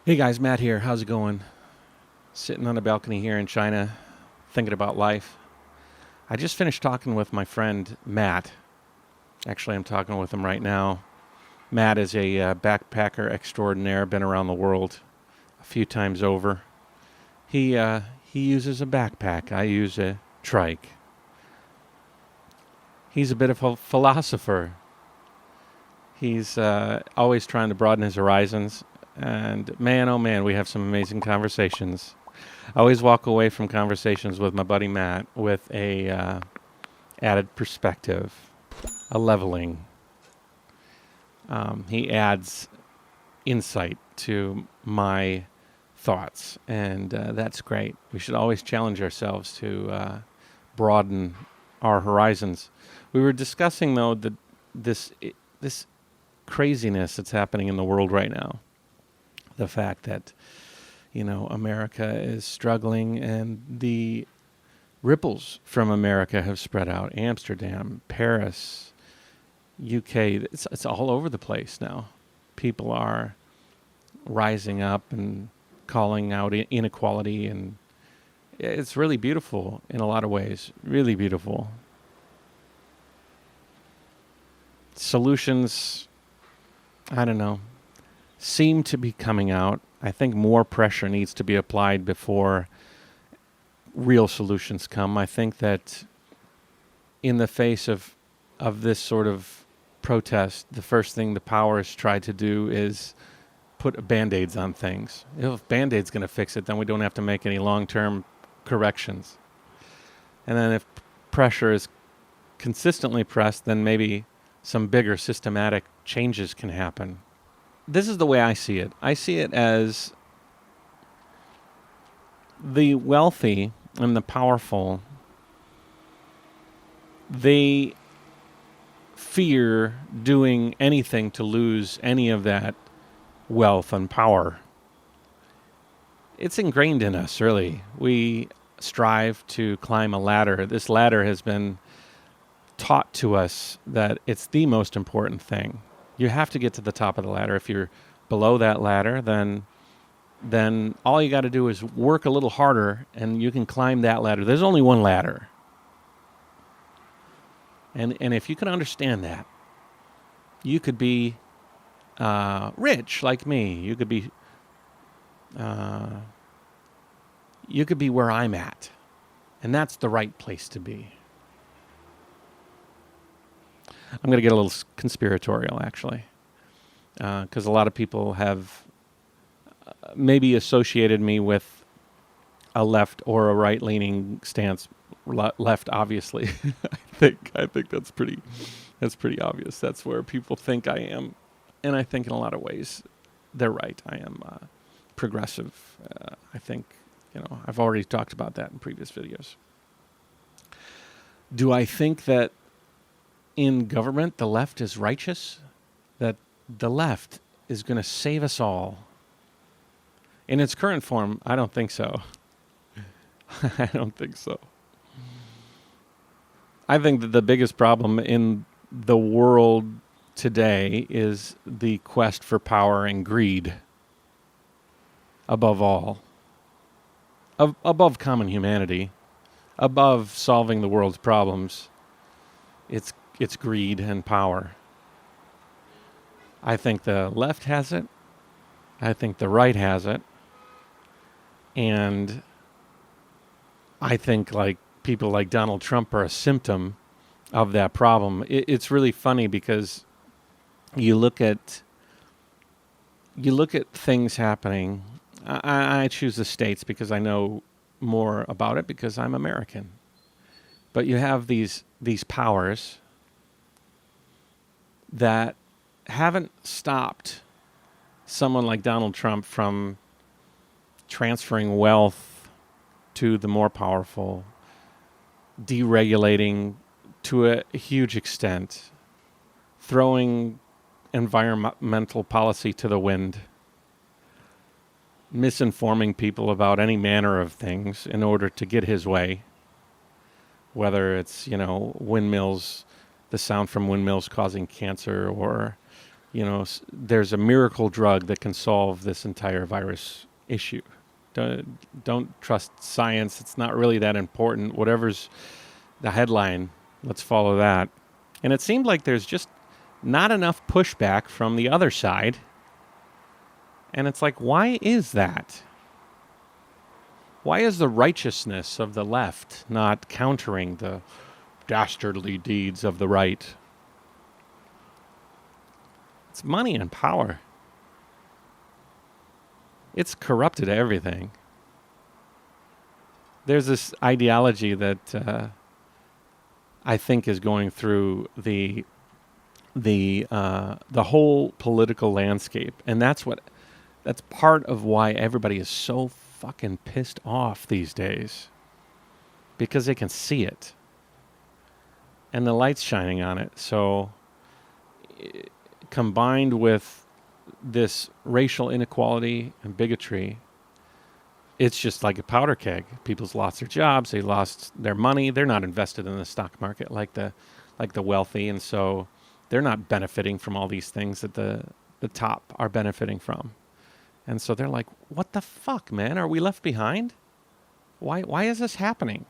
Hey guys, Matt here. How's it going? Sitting on a balcony here in China, thinking about life. I just finished talking with my friend Matt. Actually, I'm talking with him right now. Matt is a backpacker extraordinaire, been around the world a few times over. He uses a backpack. I use a trike. He's a bit of a philosopher. He's always trying to broaden his horizons. And man, oh man, we have some amazing conversations. I always walk away from conversations with my buddy Matt with a added perspective, a leveling. He adds insight to my thoughts, and that's great. We should always challenge ourselves to broaden our horizons. We were discussing though that this craziness that's happening in the world right now. The fact that America is struggling, and the ripples from America have spread out. Amsterdam, Paris, UK, it's all over the place now. People are rising up and calling out inequality, and it's really beautiful in a lot of ways. Really beautiful. Solutions, I don't know, seem to be coming out. I think more pressure needs to be applied before real solutions come. I think that in the face of this sort of protest, the first thing the powers try to do is put Band-Aids on things. If Band-Aid's going to fix it, then we don't have to make any long-term corrections. And then if pressure is consistently pressed, then maybe some bigger systematic changes can happen. This is the way I see it. I see it as the wealthy and the powerful, they fear doing anything to lose any of that wealth and power. It's ingrained in us, really. We strive to climb a ladder. This ladder has been taught to us that it's the most important thing. You have to get to the top of the ladder. If you're below that ladder, then all you got to do is work a little harder, and you can climb that ladder. There's only one ladder. And if you can understand that, you could be rich like me. You could be where I'm at. And that's the right place to be. I'm going to get a little conspiratorial, actually, because a lot of people have maybe associated me with a left or a right-leaning stance. Left, obviously. I think that's pretty obvious. That's where people think I am, and I think in a lot of ways they're right. I am progressive. I think I've already talked about that in previous videos. Do I think that in government the left is righteous? That the left is going to save us all? In its current form, I don't think so. I don't think so. I think that the biggest problem in the world today is the quest for power and greed. Above all. Above common humanity. Above solving the world's problems. It's greed and power. I think the left has it. I think the right has it. And I think people like Donald Trump are a symptom of that problem. It's really funny because you look at things happening. I choose the states because I know more about it because I'm American. But you have these powers that haven't stopped someone like Donald Trump from transferring wealth to the more powerful, deregulating to a huge extent, throwing environmental policy to the wind, misinforming people about any manner of things in order to get his way, whether it's, windmills, the sound from windmills causing cancer, or there's a miracle drug that can solve this entire virus issue. Don't trust science. It's not really that important. Whatever's the headline, let's follow that. And it seemed like there's just not enough pushback from the other side. And it's like, why is that? Why is the righteousness of the left not countering the dastardly deeds of the right? It's money and power. It's corrupted everything. There's this ideology that I think is going through the whole political landscape, and that's part of why everybody is so fucking pissed off these days, because they can see it, and the light's shining on it. So, combined with this racial inequality and bigotry, it's just like a powder keg. People's lost their jobs, they lost their money, they're not invested in the stock market like the wealthy, and so they're not benefiting from all these things that the top are benefiting from. And so they're like, what the fuck, man? Are we left behind? Why is this happening?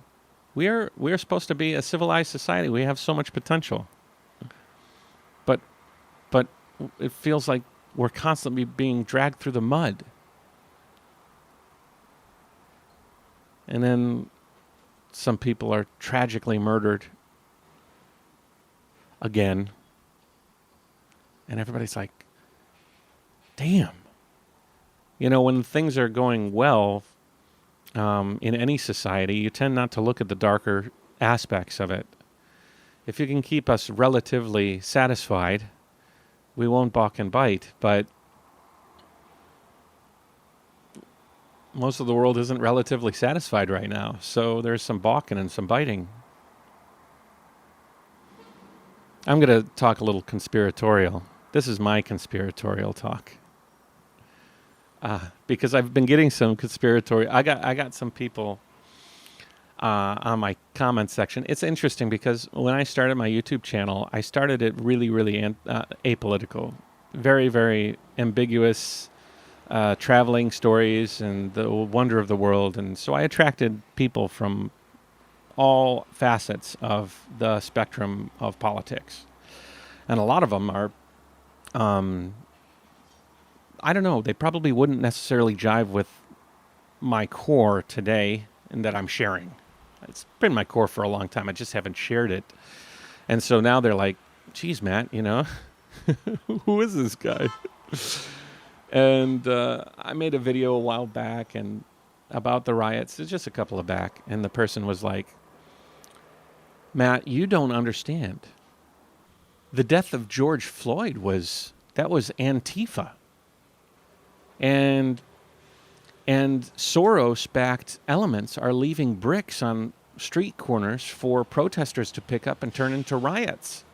We're supposed to be a civilized society. We have so much potential. But it feels like we're constantly being dragged through the mud. And then some people are tragically murdered again. And everybody's like, damn. When things are going well in any society, you tend not to look at the darker aspects of it. If you can keep us relatively satisfied, we won't balk and bite. But most of the world isn't relatively satisfied right now, so there's some balking and some biting. I'm going to talk a little conspiratorial. This is my conspiratorial talk. Because I've been getting some conspiratorial. I got some people on my comment section. It's interesting because when I started my YouTube channel, I started it really, really apolitical. Very, very ambiguous traveling stories and the wonder of the world. And so I attracted people from all facets of the spectrum of politics. And a lot of them are, I don't know, they probably wouldn't necessarily jive with my core today and that I'm sharing. It's been my core for a long time. I just haven't shared it. And so now they're like, geez, Matt, who is this guy? And I made a video a while back and about the riots. It's just a couple of back. And the person was like, Matt, you don't understand. The death of George Floyd was Antifa. And Soros-backed elements are leaving bricks on street corners for protesters to pick up and turn into riots.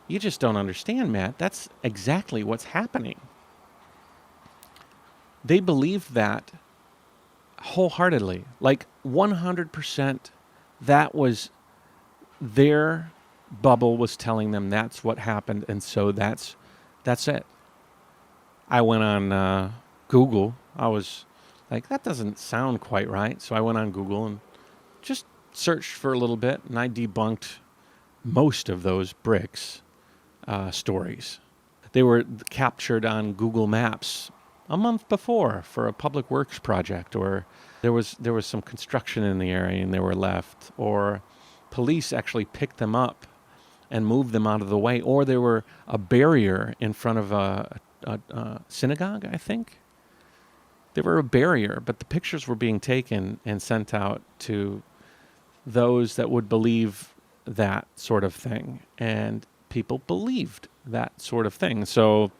You just don't understand, Matt. That's exactly what's happening. They believe that wholeheartedly, like 100%. That was their bubble was telling them that's what happened, and so that's it. I went on Google. I was like, that doesn't sound quite right. So I went on Google and just searched for a little bit, and I debunked most of those bricks stories. They were captured on Google Maps a month before for a public works project, or there was some construction in the area and they were left, or police actually picked them up and moved them out of the way, or there were a barrier in front of a synagogue, I think. They were a barrier, but the pictures were being taken and sent out to those that would believe that sort of thing. And people believed that sort of thing. So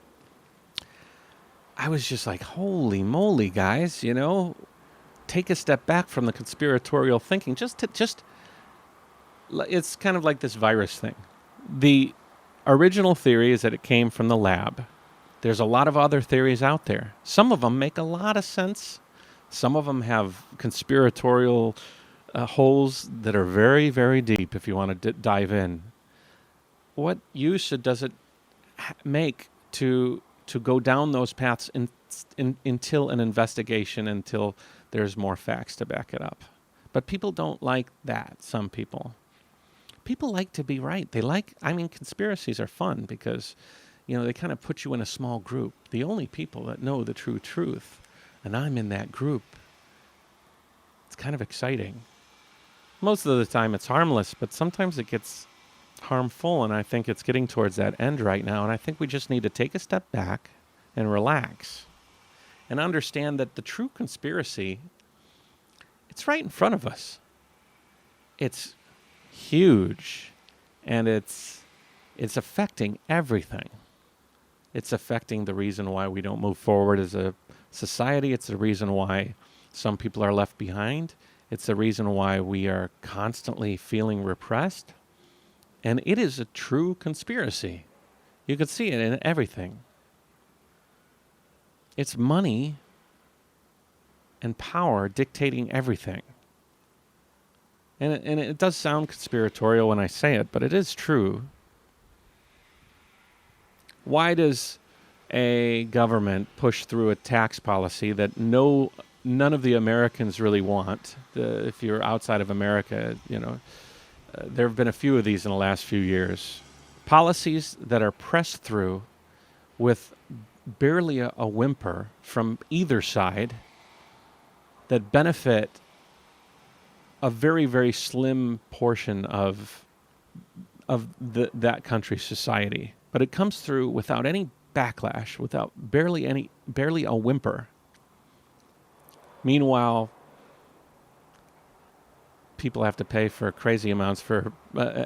I was just like, holy moly, guys, take a step back from the conspiratorial thinking. It's kind of like this virus thing. The original theory is that it came from the lab. There's a lot of other theories out there. Some of them make a lot of sense. Some of them have conspiratorial holes that are very, very deep if you want to dive in. What use does it make to go down those paths until an investigation, until there's more facts to back it up. But people don't like that, some people. People like to be right. Conspiracies are fun because, they kind of put you in a small group. The only people that know the true truth, and I'm in that group. It's kind of exciting. Most of the time it's harmless, but sometimes it gets harmful, and I think it's getting towards that end right now, and I think we just need to take a step back and relax and understand that the true conspiracy, it's right in front of us. It's huge, and it's affecting everything. It's affecting the reason why we don't move forward as a society. It's the reason why some people are left behind. It's the reason why we are constantly feeling repressed. And it is a true conspiracy. You could see it in everything. It's money and power dictating everything. And it does sound conspiratorial when I say it, but it is true. Why does a government push through a tax policy that none of the Americans really want? If you're outside of America, there have been a few of these in the last few years. Policies that are pressed through with barely a whimper from either side that benefit a very, very slim portion of that country's society. But it comes through without any backlash, without barely a whimper. Meanwhile, people have to pay for crazy amounts for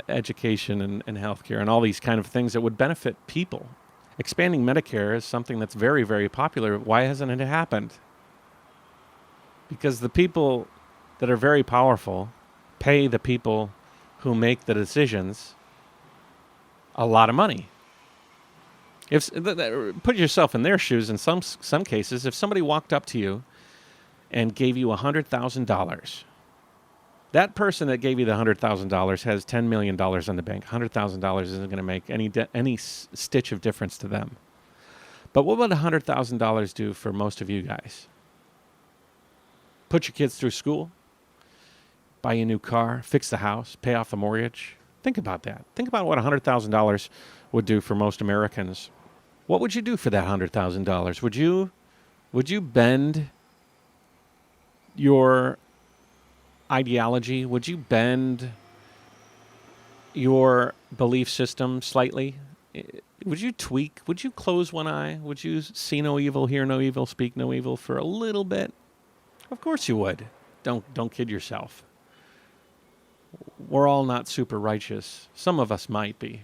education and healthcare and all these kind of things that would benefit people. Expanding Medicare is something that's very, very popular. Why hasn't it happened? Because the people that are very powerful pay the people who make the decisions a lot of money. Put yourself in their shoes. In some cases, if somebody walked up to you and gave you $100,000, that person that gave you the $100,000 has $10 million in the bank. $100,000 isn't going to make any stitch of difference to them. But what would $100,000 do for most of you guys? Put your kids through school, buy you a new car, fix the house, pay off the mortgage. Think about that. Think about what $100,000 would do for most Americans. What would you do for that $100,000? Would you bend your ideology? Would you bend your belief system slightly? Would you tweak? Would you close one eye? Would you see no evil, hear no evil, speak no evil for a little bit? Of course you would. Don't kid yourself. We're all not super righteous. Some of us might be.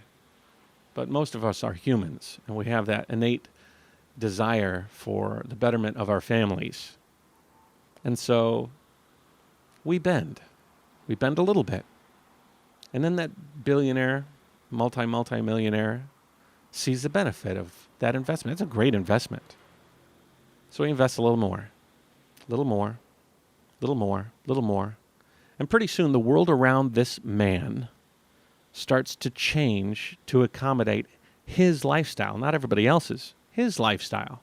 But most of us are humans, and we have that innate desire for the betterment of our families. And so we bend. We bend a little bit. And then that billionaire, multi-millionaire sees the benefit of that investment. It's a great investment. So he invests a little more, little more, little more, little more. And pretty soon the world around this man starts to change to accommodate his lifestyle, not everybody else's, his lifestyle.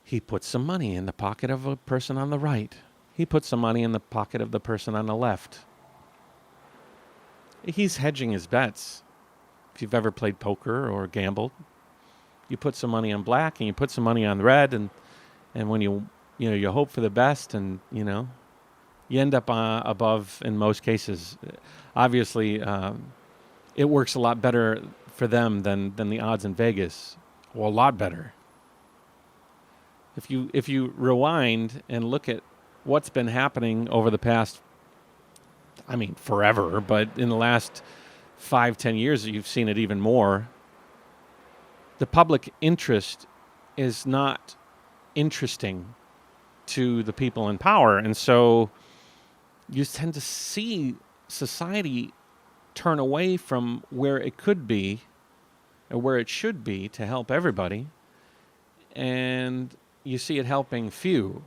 He puts some money in the pocket of a person on the right. He puts some money in the pocket of the person on the left. He's hedging his bets. If you've ever played poker or gambled, you put some money on black and you put some money on red, and when you hope for the best, and you end up above in most cases. Obviously, it works a lot better for them than the odds in Vegas, or a lot better. If you rewind and look at what's been happening over the past, forever, but in the last 5-10 years, you've seen it even more. The public interest is not interesting to the people in power, and so you tend to see society turn away from where it could be or where it should be to help everybody, and you see it helping few.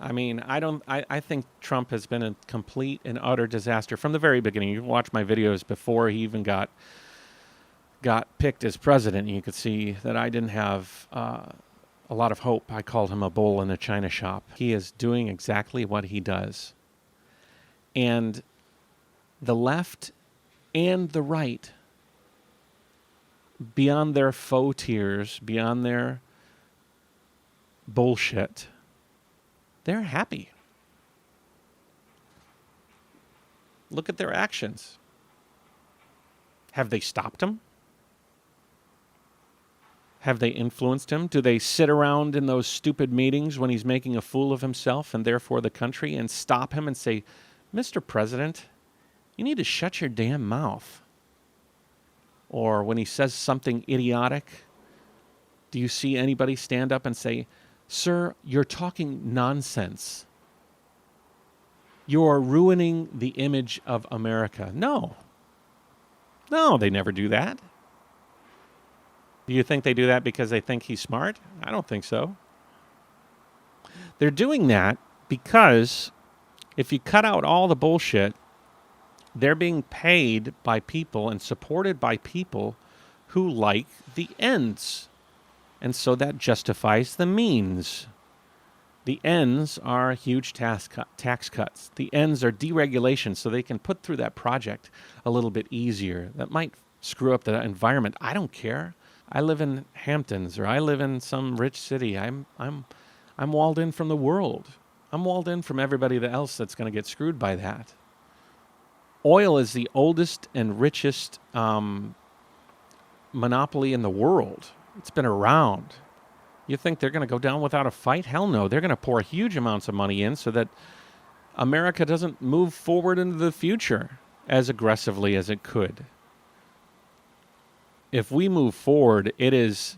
I mean, I think Trump has been a complete and utter disaster from the very beginning. You can watch my videos before he even got picked as president. You could see that I didn't have a lot of hope. I called him a bull in a china shop. He is doing exactly what he does. And the left and the right, beyond their faux tears, beyond their bullshit, they're happy. Look at their actions. Have they stopped him? Have they influenced him? Do they sit around in those stupid meetings when he's making a fool of himself and therefore the country and stop him and say, Mr. President, you need to shut your damn mouth? Or when he says something idiotic, do you see anybody stand up and say, sir, you're talking nonsense. You're ruining the image of America. No. No, they never do that. Do you think they do that because they think he's smart? I don't think so. They're doing that because if you cut out all the bullshit, they're being paid by people and supported by people who like the ends. And so that justifies the means. The ends are huge tax cuts. The ends are deregulation so they can put through that project a little bit easier. That might screw up the environment. I don't care. I live in Hamptons or I live in some rich city. I'm walled in from the world. I'm walled in from everybody else that's going to get screwed by that. Oil is the oldest and richest monopoly in the world. It's been around. You think they're going to go down without a fight? Hell no. They're going to pour huge amounts of money in so that America doesn't move forward into the future as aggressively as it could. If we move forward, it is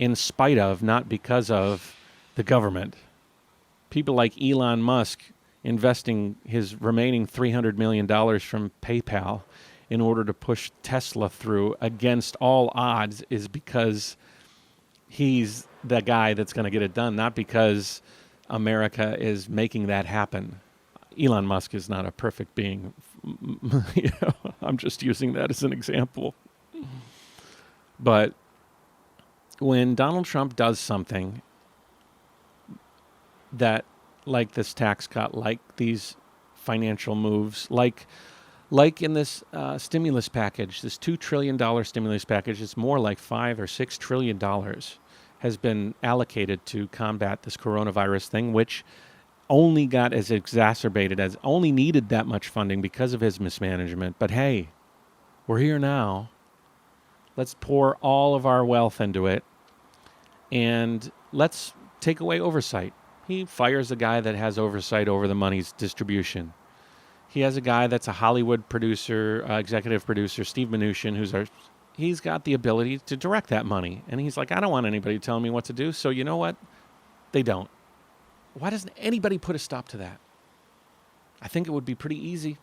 in spite of, not because of, the government. People like Elon Musk investing his remaining $300 million from PayPal in order to push Tesla through against all odds is because he's the guy that's going to get it done, not because America is making that happen. Elon Musk is not a perfect being. I'm just using that as an example. But when Donald Trump does something that, like this tax cut, like these financial moves, like in this stimulus package, this $2 trillion stimulus package, it's more like $5 or $6 trillion has been allocated to combat this coronavirus thing, which only got as exacerbated, as only needed that much funding because of his mismanagement. But hey, we're here now. Let's pour all of our wealth into it, and let's take away oversight. He fires a guy that has oversight over the money's distribution. He has a guy that's a Hollywood producer, executive producer, Steve Mnuchin, he's got the ability to direct that money. And he's like, I don't want anybody telling me what to do, so you know what? They don't. Why doesn't anybody put a stop to that? I think it would be pretty easy.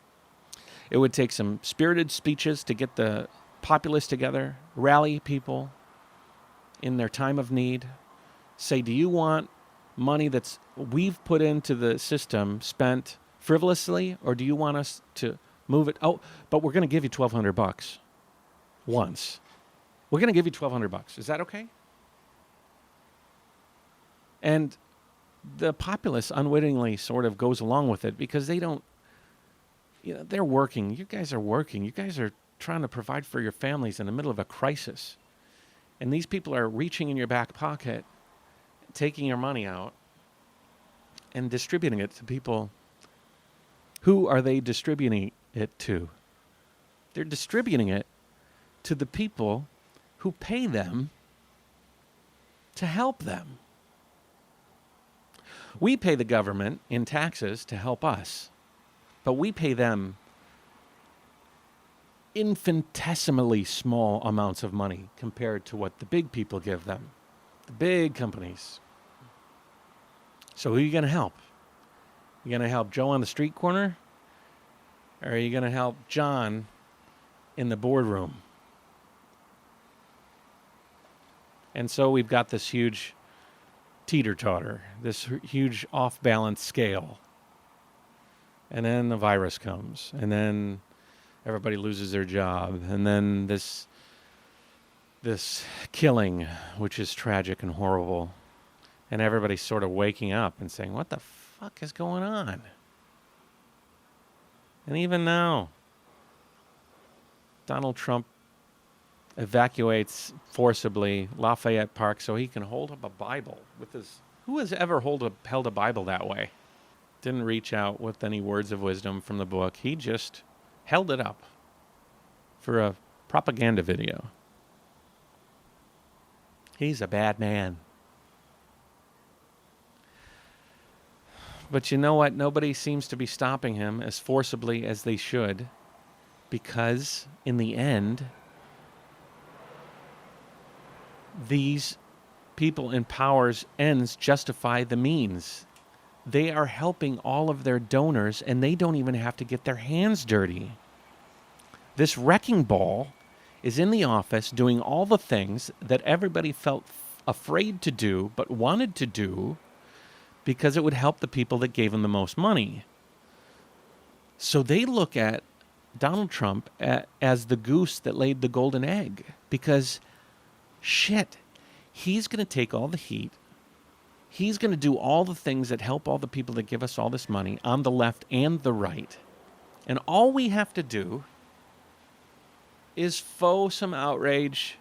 It would take some spirited speeches to get the populace together, rally people in their time of need, say, do you want money that's we've put into the system spent frivolously, or do you want us to move it? Oh, but we're going to give you $1,200 once. We're going to give you $1,200. Is that okay? And the populace unwittingly sort of goes along with it because they don't, they're working. You guys are working. You guys are trying to provide for your families in the middle of a crisis. And these people are reaching in your back pocket, taking your money out, and distributing it to people. Who are they distributing it to? They're distributing it to the people who pay them to help them. We pay the government in taxes to help us, but we pay them infinitesimally small amounts of money compared to what the big people give them, the big companies. So who are you going to help? You going to help Joe on the street corner? Or are you going to help John in the boardroom? And so we've got this huge teeter-totter, this huge off-balance scale. And then the virus comes, and then everybody loses their job, and then this killing, which is tragic and horrible, and everybody's sort of waking up and saying, what the fuck is going on? And even now, Donald Trump evacuates forcibly Lafayette Park so he can hold up a Bible with his... Who has ever held a Bible that way? Didn't reach out with any words of wisdom from the book. He just held it up for a propaganda video. He's a bad man. But you know what? Nobody seems to be stopping him as forcibly as they should, because in the end, these people in power's ends justify the means. They are helping all of their donors, and they don't even have to get their hands dirty. This wrecking ball is in the office doing all the things that everybody felt afraid to do but wanted to do because it would help the people that gave them the most money. So they look at Donald Trump as the goose that laid the golden egg, because shit, he's going to take all the heat. He's going to do all the things that help all the people that give us all this money on the left and the right. And all we have to do is faux some outrage,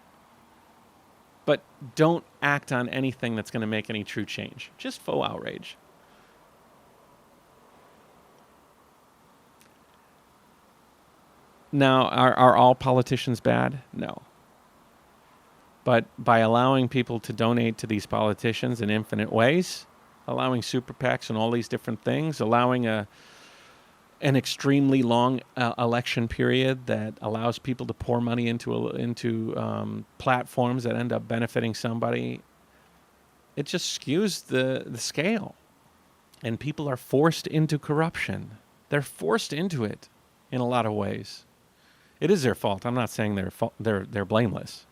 but don't act on anything that's going to make any true change. Just faux outrage. Now, are all politicians bad? No. But by allowing people to donate to these politicians in infinite ways, allowing super PACs and all these different things, allowing an extremely long election period that allows people to pour money into platforms that end up benefiting somebody, it just skews the scale. And people are forced into corruption. They're forced into it in a lot of ways. It is their fault. I'm not saying they're blameless.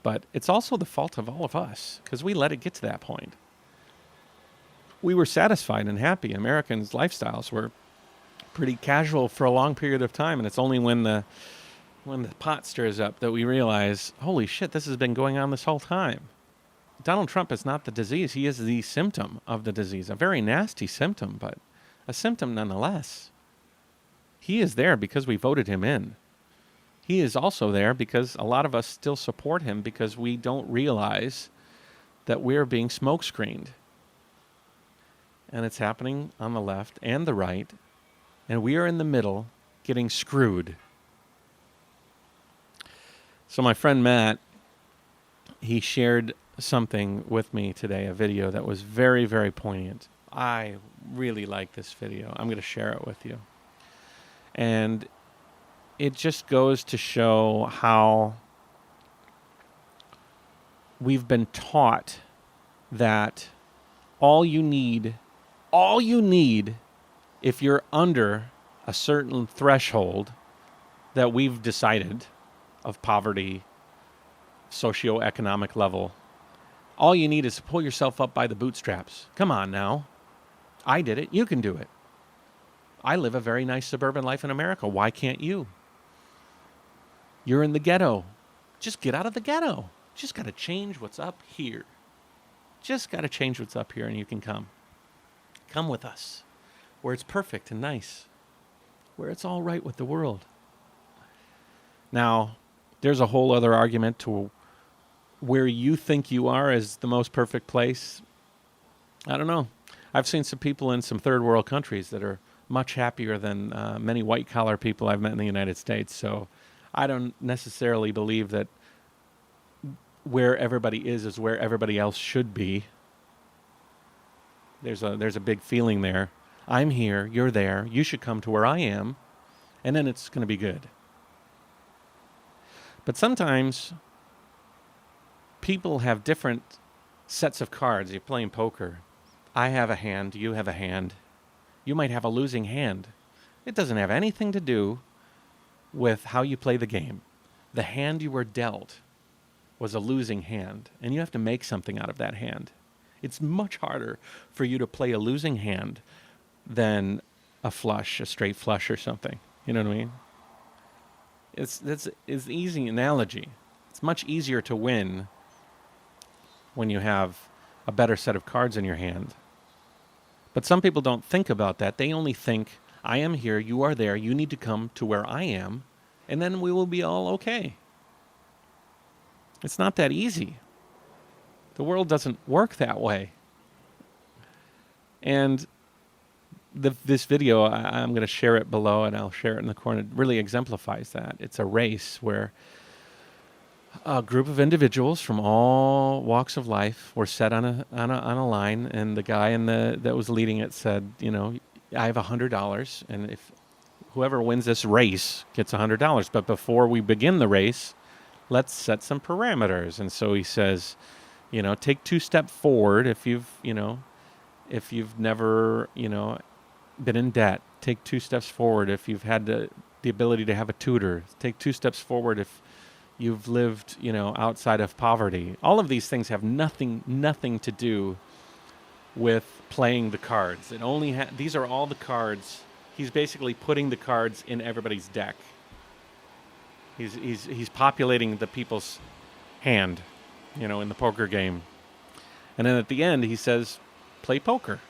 But it's also the fault of all of us, because we let it get to that point. We were satisfied and happy. Americans' lifestyles were pretty casual for a long period of time, and it's only when the pot stirs up that we realize, holy shit, this has been going on this whole time. Donald Trump is not the disease. He is the symptom of the disease. A very nasty symptom, but a symptom nonetheless. He is there because we voted him in. He is also there because a lot of us still support him because we don't realize that we're being smokescreened. And it's happening on the left and the right, and we are in the middle getting screwed. So my friend Matt, he shared something with me today, a video that was very, very poignant. I really like this video. I'm going to share it with you. And it just goes to show how we've been taught that all you need if you're under a certain threshold that we've decided of poverty, socioeconomic level, all you need is to pull yourself up by the bootstraps. Come on now. I did it. You can do it. I live a very nice suburban life in America. Why can't you? You're in the ghetto. Just get out of the ghetto. Just got to change what's up here. Just got to change what's up here and you can come. Come with us. Where it's perfect and nice. Where it's all right with the world. Now, there's a whole other argument to where you think you are as the most perfect place. I don't know. I've seen some people in some third world countries that are much happier than many white-collar people I've met in the United States. So I don't necessarily believe that where everybody is where everybody else should be. There's a big feeling there. I'm here, you're there, you should come to where I am, and then it's going to be good. But sometimes people have different sets of cards. You're playing poker. I have a hand, you have a hand. You might have a losing hand. It doesn't have anything to do with how you play the game. The hand you were dealt was a losing hand, and you have to make something out of that hand. It's much harder for you to play a losing hand than a flush, a straight flush or something. You know what I mean? It's an easy analogy. It's much easier to win when you have a better set of cards in your hand. But some people don't think about that. They only think, I am here, you are there, you need to come to where I am, and then we will be all okay. It's not that easy. The world doesn't work that way. And this video, I'm going to share it below, and I'll share it in the corner. It really exemplifies that. It's a race where a group of individuals from all walks of life were set on a line, and the guy that was leading it said, I have $100, and if whoever wins this race gets $100. But before we begin the race, let's set some parameters. And so he says, take 2 steps forward if you've never, been in debt. Take 2 steps forward if you've had the ability to have a tutor. Take 2 steps forward if you've lived, outside of poverty. All of these things have nothing to do with playing the cards. These are all the cards. He's basically putting the cards in everybody's deck. He's populating the people's hand, in the poker game. And then at the end, he says, play poker.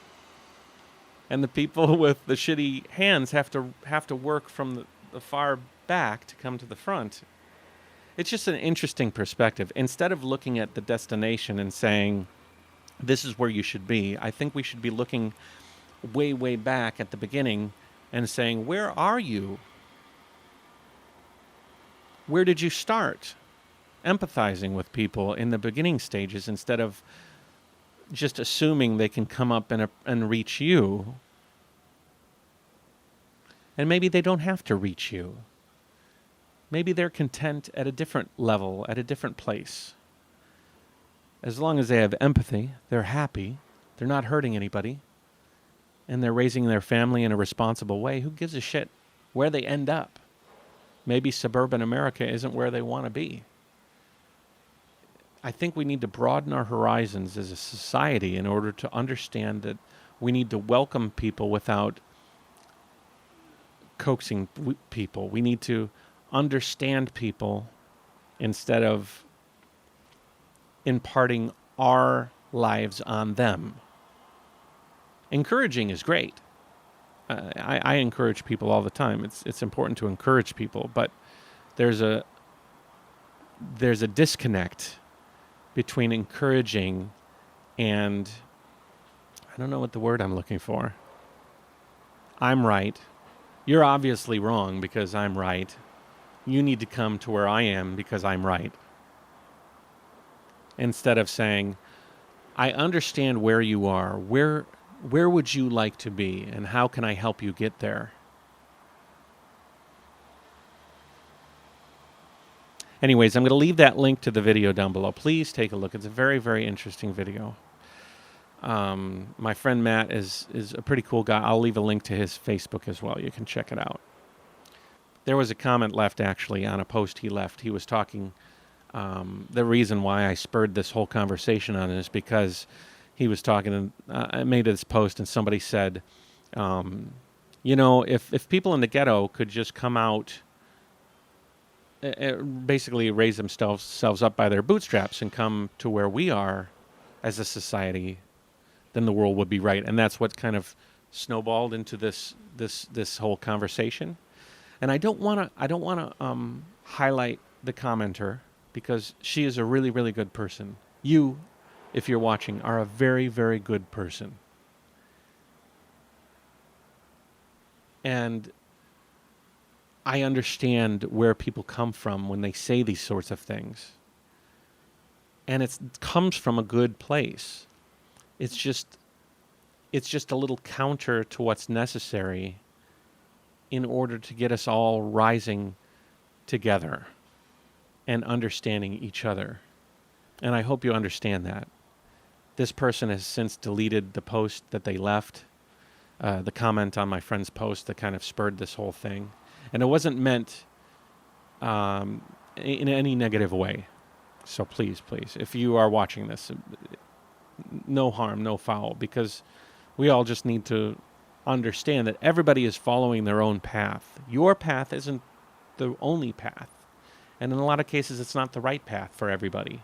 And the people with the shitty hands have to work from the far back to come to the front. It's just an interesting perspective. Instead of looking at the destination and saying, this is where you should be, I think we should be looking way, way back at the beginning and saying, where are you? Where did you start? Empathizing with people in the beginning stages instead of just assuming they can come up and reach you. And maybe they don't have to reach you. Maybe they're content at a different level, at a different place. As long as they have empathy, they're happy, they're not hurting anybody, and they're raising their family in a responsible way, who gives a shit where they end up? Maybe suburban America isn't where they want to be. I think we need to broaden our horizons as a society in order to understand that we need to welcome people without coaxing people. We need to understand people instead of imparting our lives on them. Encouraging is great. I encourage people all the time. It's important to encourage people, but there's a disconnect between encouraging and, I don't know what the word I'm looking for. I'm right. You're obviously wrong because I'm right. You need to come to where I am because I'm right. Instead of saying, I understand where you are. Where would you like to be, and how can I help you get there? Anyways, I'm going to leave that link to the video down below. Please take a look. It's a very, very interesting video. My friend Matt is a pretty cool guy. I'll leave a link to his Facebook as well. You can check it out. There was a comment left, actually, on a post he left. He was talking, the reason why I spurred this whole conversation on it is because he was talking, I made this post, and somebody said, if people in the ghetto could just come out, basically raise themselves up by their bootstraps and come to where we are as a society, then the world would be right. And that's what kind of snowballed into this whole conversation. And I don't want to highlight the commenter because she is a really, really good person. You, if you're watching, are a very, very good person. And I understand where people come from when they say these sorts of things. And it comes from a good place. It's just a little counter to what's necessary in order to get us all rising together and understanding each other. And I hope you understand that. This person has since deleted the post that they left, the comment on my friend's post that kind of spurred this whole thing. And it wasn't meant in any negative way. So please, if you are watching this, no harm, no foul, because we all just need to understand that everybody is following their own path. Your path isn't the only path. And in a lot of cases, it's not the right path for everybody.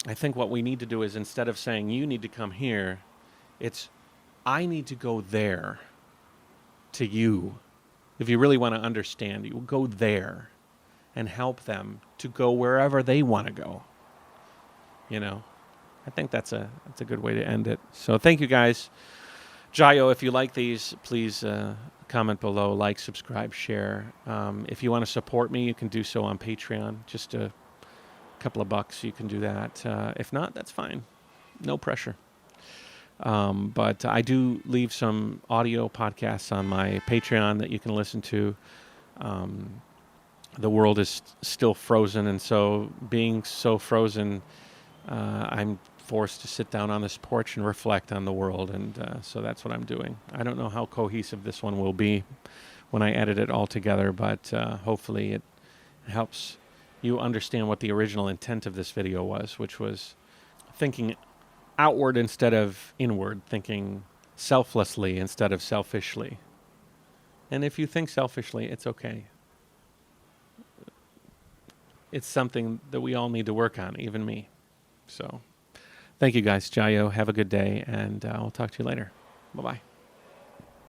I think what we need to do is, instead of saying, you need to come here, it's, I need to go there to you. If you really want to understand, you go there and help them to go wherever they want to go. You know, I think that's a good way to end it. So thank you guys. JaYoe, if you like these, please comment below, like, subscribe, share. If you want to support me, you can do so on Patreon. Just a couple of bucks, you can do that. If not, that's fine. No pressure. But I do leave some audio podcasts on my Patreon that you can listen to. The world is still frozen, and so being so frozen, I'm forced to sit down on this porch and reflect on the world, and so that's what I'm doing. I don't know how cohesive this one will be when I edit it all together, but hopefully it helps you understand what the original intent of this video was, which was thinking outward instead of inward, thinking selflessly instead of selfishly. And if you think selfishly, it's okay. It's something that we all need to work on, even me. So thank you guys, JaYoe. Have a good day, and I'll talk to you later. Bye-bye.